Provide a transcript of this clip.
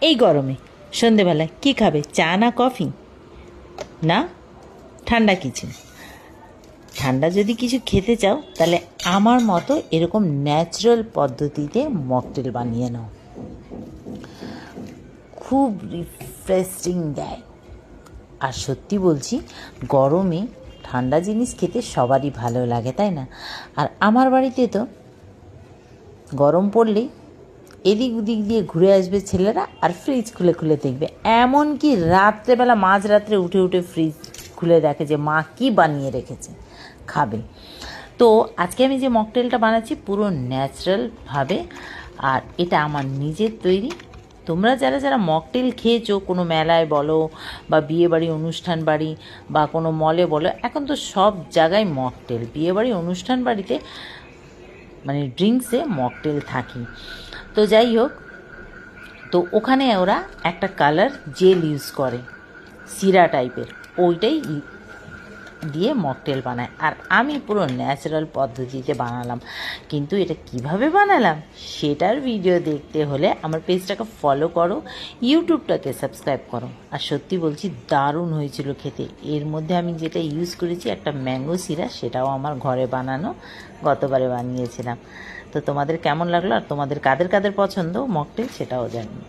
এই গরমে সন্ধেবেলায় কী খাবে, চা না কফি? না, ঠান্ডা কিছু। ঠান্ডা যদি কিছু খেতে চাও তাহলে আমার মতো এরকম ন্যাচারাল পদ্ধতিতে মকটেল বানিয়ে নাও, খুব রিফ্রেশিং দেয়। আর সত্যি বলছি, গরমে ঠান্ডা জিনিস খেতে সবারই ভালো লাগে, তাই না? আর আমার বাড়িতে তো গরম পড়লেই এদিক ওদিক দিয়ে ঘুরে আসবে ছেলেরা, আর ফ্রিজ খুলে খুলে দেখবে। এমনকি রাত্রেবেলা মাঝরাত্রে উঠে উঠে ফ্রিজ খুলে দেখে যে মা কী বানিয়ে রেখেছে, খাবে। তো আজকে আমি যে মকটেলটা বানাচ্ছি পুরো ন্যাচারালভাবে, আর এটা আমার নিজের তৈরি। তোমরা যারা যারা মকটেল খেয়েছো কোনো মেলায় বলো বা বিয়েবাড়ি অনুষ্ঠান বাড়ি বা কোনো মলে বলো, এখন তো সব জায়গায় মকটেল, বিয়েবাড়ি অনুষ্ঠান বাড়িতে মানে ড্রিঙ্কসে মকটেল থাকি। তো যাই হোক, তো ওখানে ওরা একটা কালার জেল ইউজ করে, সিরা টাইপের, ওইটাই দিয়ে মকটেল বানায়। আর আমি পুরো ন্যাচারাল পদ্ধতিতে বানালাম। কিন্তু এটা কিভাবে বানালাম সেটার ভিডিও দেখতে হলে আমার পেজটাকে ফলো করো, ইউটিউবটাকে সাবস্ক্রাইব করো। আর সত্যি বলছি, দারুণ হয়েছিল খেতে। এর মধ্যে আমি যেটা ইউজ করেছি একটা ম্যাঙ্গো সিরা, সেটাও আমার ঘরে বানানো, গতবারে বানিয়েছিলাম। তো তোমাদের কেমন লাগলো আর তোমাদের কাদের কাদের পছন্দ মকটেল সেটাও জানিও।